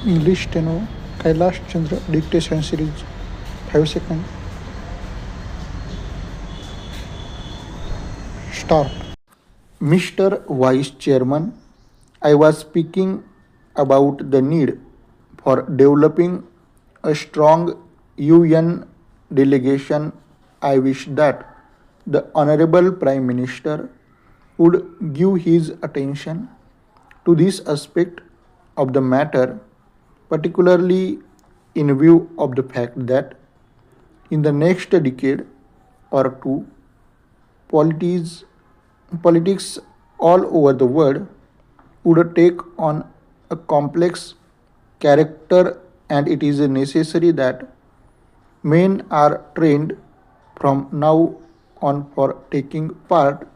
English steno, Kailash Chandra dictation series, 5 seconds. Start. Mr. Vice Chairman, I was speaking about the need for developing a strong UN delegation. I wish that the Honorable Prime Minister would give his attention to this aspect of the matter, particularly in view of the fact that in the next decade or two, politics, politics all over the world would take on a complex character, and it is necessary that men are trained from now on for taking part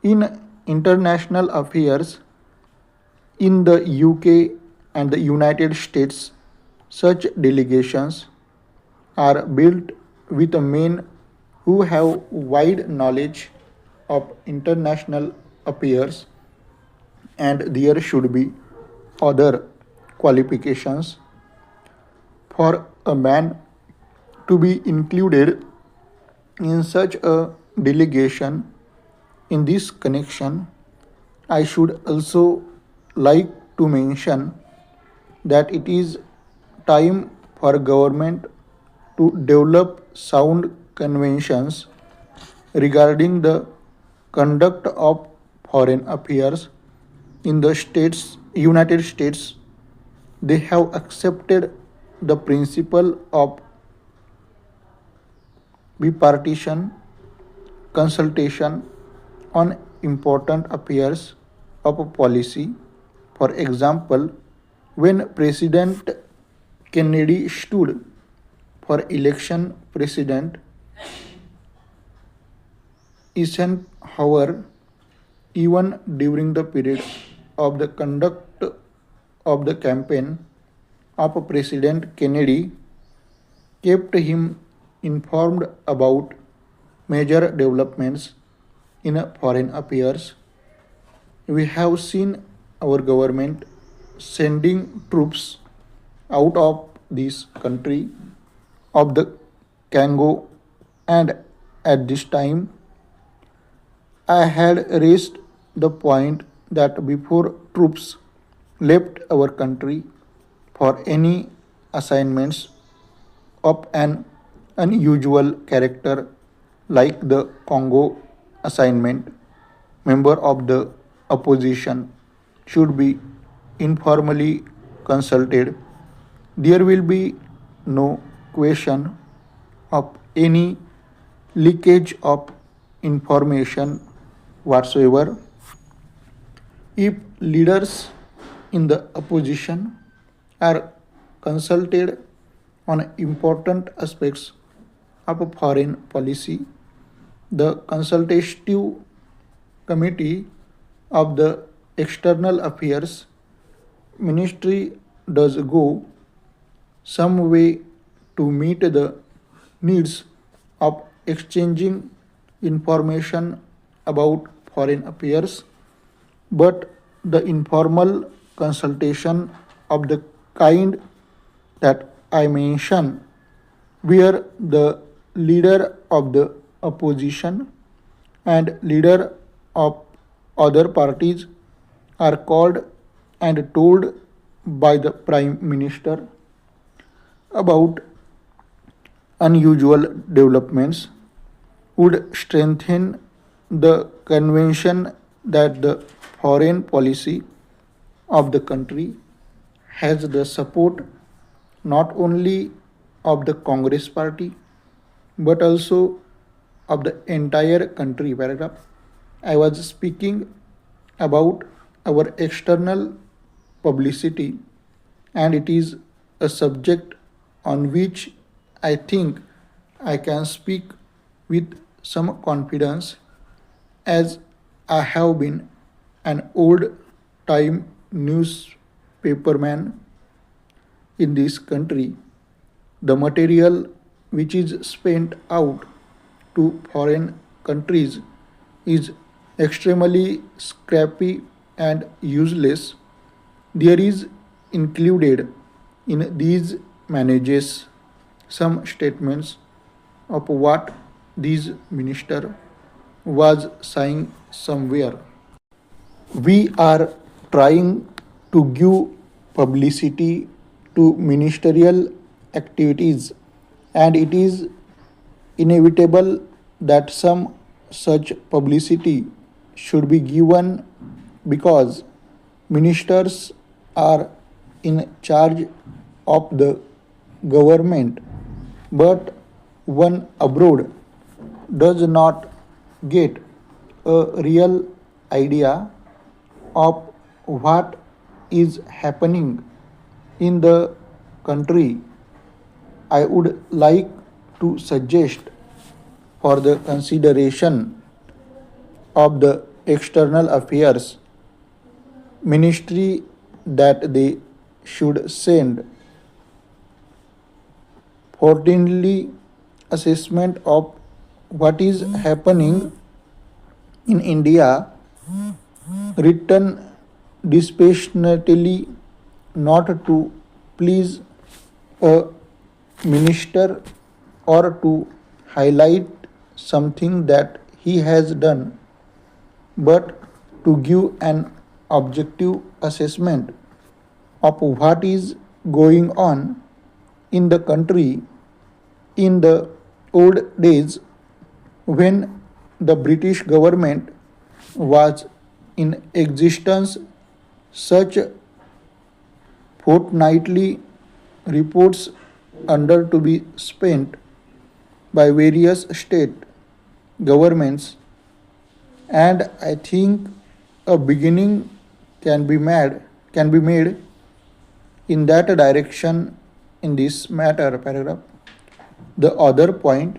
in international affairs in the UK and the United States. Such delegations are built with men who have wide knowledge of international affairs, and there should be other qualifications for a man to be included in such a delegation. In this connection, I should also like to mention that it is time for government to develop sound conventions regarding the conduct of foreign affairs in the states United States. They have accepted the principle of bipartisan consultation on important affairs of a policy. For example, when President Kennedy stood for election, President Eisenhower, even during the period of the conduct of the campaign of President Kennedy, kept him informed about major developments in foreign affairs. We have seen our government sending troops out of this country of the Congo, and at this time I had raised the point that before troops left our country for any assignments of an unusual character like the Congo assignment, member of the opposition should be informally consulted. There will be no question of any leakage of information whatsoever. If leaders in the opposition are consulted on important aspects of a foreign policy, the consultative committee of the external affairs ministry does go some way to meet the needs of exchanging information about foreign affairs, but the informal consultation of the kind that I mentioned, where the leader of the opposition and leader of other parties are called and told by the prime minister about unusual developments, would strengthen the conviction that the foreign policy of the country has the support not only of the Congress party but also of the entire country. Paragraph. I was speaking about our external publicity, and it is a subject on which I think I can speak with some confidence, as I have been an old time newspaperman in this country. The material which is spent out to foreign countries is extremely scrappy and useless. There is included In these manages some statements of what this minister was saying somewhere. We are trying to give publicity to ministerial activities, and it is inevitable that some such publicity should be given because ministers are in charge of the government, but one abroad does not get a real idea of what is happening in the country. I would like to suggest for the consideration of the external affairs ministry that they should send accordingly assessment of what is happening in India written dispassionately, not to please a minister or to highlight something that he has done, but to give an objective assessment of what is going on in the country in the old days when the British government was in existence. Such fortnightly reports under to be spent by various state governments, and I think a beginning can be made in that direction in this matter paragraph. The other point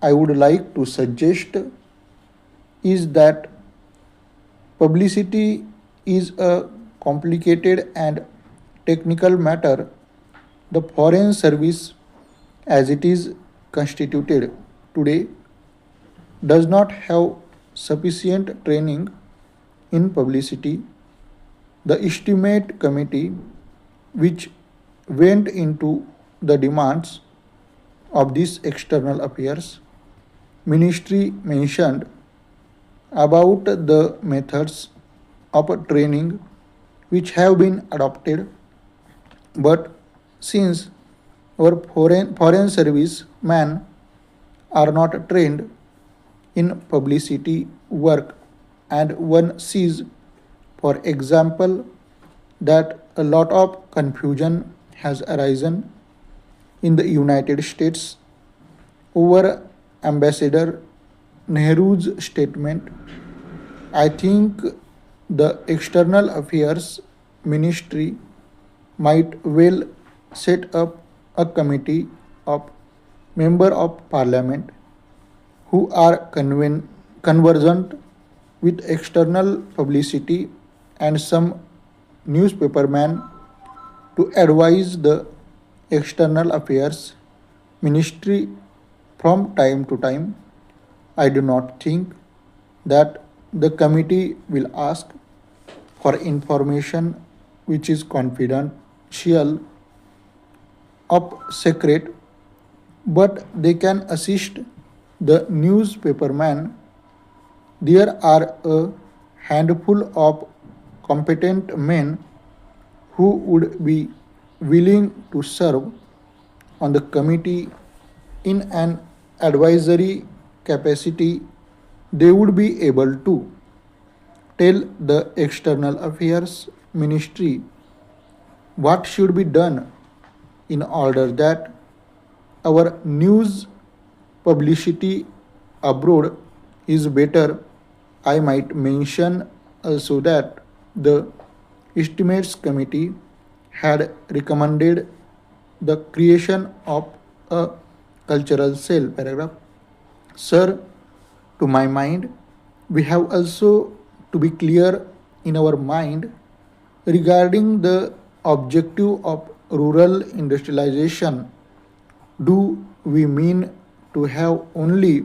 I would like to suggest is that publicity is a complicated and technical matter. The foreign service as it is constituted today does not have sufficient training in publicity. The estimate committee which went into the demands of this external affairs ministry mentioned about the methods of training which have been adopted, but since our foreign service men are not trained in publicity work, and one sees for example that a lot of confusion has arisen in the United States over Ambassador Nehru's statement. I think the External Affairs Ministry might well set up a committee of member of parliament who are conversant with external publicity and some newspaperman to advise the external affairs ministry from time to time. I do not think that the committee will ask for information which is confidential of secret, but they can assist the newspaperman. There are a handful of competent men who would be willing to serve on the committee in an advisory capacity. They would be able to tell the external affairs ministry what should be done in order that our news publicity abroad is better. I might mention also that the estimates committee had recommended the creation of a cultural cell paragraph. Sir, to my mind, we have also to be clear in our mind regarding the objective of rural industrialization. Do we mean to have only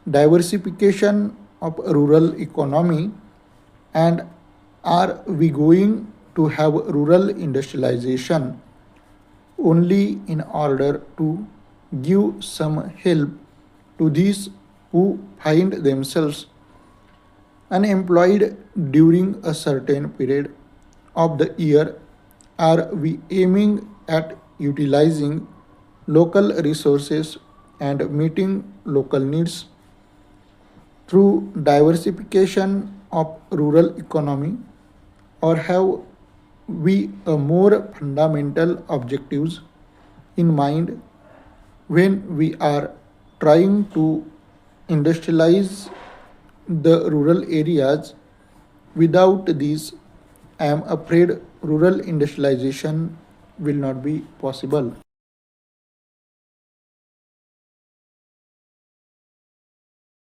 diversification of rural economy, and are we going to have rural industrialization only in order to give some help to these who find themselves unemployed during a certain period of the year? Are we aiming at utilizing local resources and meeting local needs through diversification of rural economy, or have we a more fundamental objectives in mind when we are trying to industrialize the rural areas? Without these, I am afraid rural industrialization will not be possible.